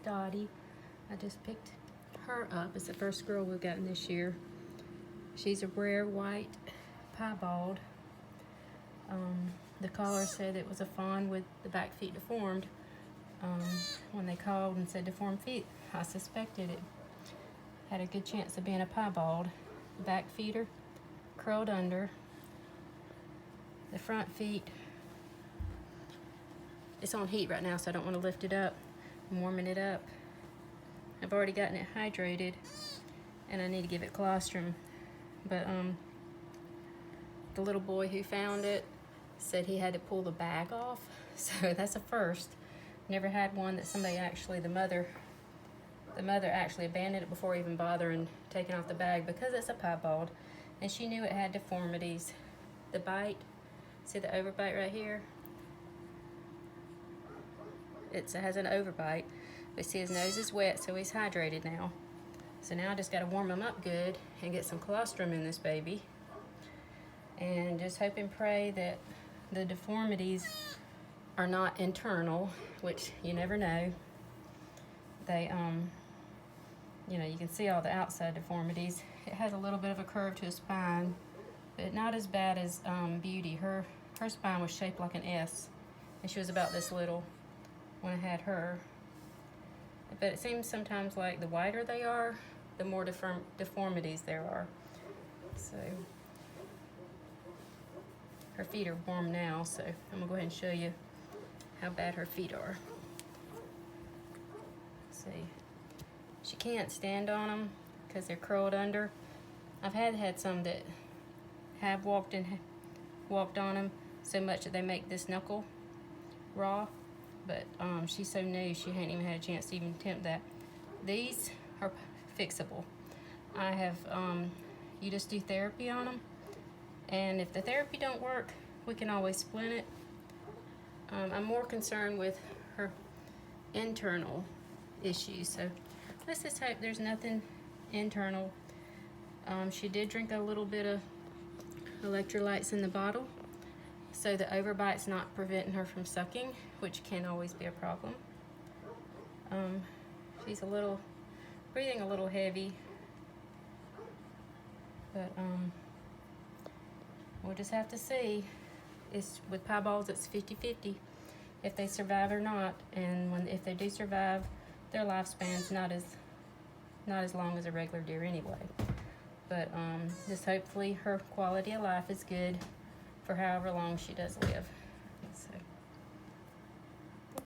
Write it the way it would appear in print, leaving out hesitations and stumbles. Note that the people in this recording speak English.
Dottie. I just picked her up. It's the first girl we've gotten this year. She's a rare white piebald. The caller said it was a fawn with the back feet deformed. When they called and said deformed feet, I suspected it had a good chance of being a piebald. The back feet are curled under. The front feet, it's on heat right now, so I don't want to lift it up. I'm warming it up. I've already gotten it hydrated, and I need to give it colostrum. But the little boy who found it said he had to pull the bag off, so that's a first. Never had one that somebody actually, the mother actually abandoned it before even bothering taking off the bag because it's a piebald, and she knew it had deformities. The bite, see the overbite right here? It has an overbite, but see his nose is wet, so he's hydrated now. So now I just gotta warm him up good and get some colostrum in this baby. And just hope and pray that the deformities are not internal, which you never know. They, you know, you can see all the outside deformities. It has a little bit of a curve to his spine, but not as bad as Beauty. Her spine was shaped like an S, and she was about this little when I had her. But it seems sometimes like the whiter they are, the more deformities there are. So her feet are warm now, so I'm gonna go ahead and show you how bad her feet are. See, she can't stand on them because they're curled under. I've had some that have walked on them so much that they make this knuckle raw, but she's so new she hadn't even had a chance to even attempt that. These are fixable. I have, you just do therapy on them, and if the therapy don't work, we can always splint it. I'm more concerned with her internal issues, so let's just hope there's nothing internal. She did drink a little bit of electrolytes in the bottle, so the overbite's not preventing her from sucking, which can always be a problem. She's breathing a little heavy, but we'll just have to see. With piebalds, it's 50-50 if they survive or not, and if they do survive, their lifespan's not as long as a regular deer anyway. But just hopefully her quality of life is good for however long she does live.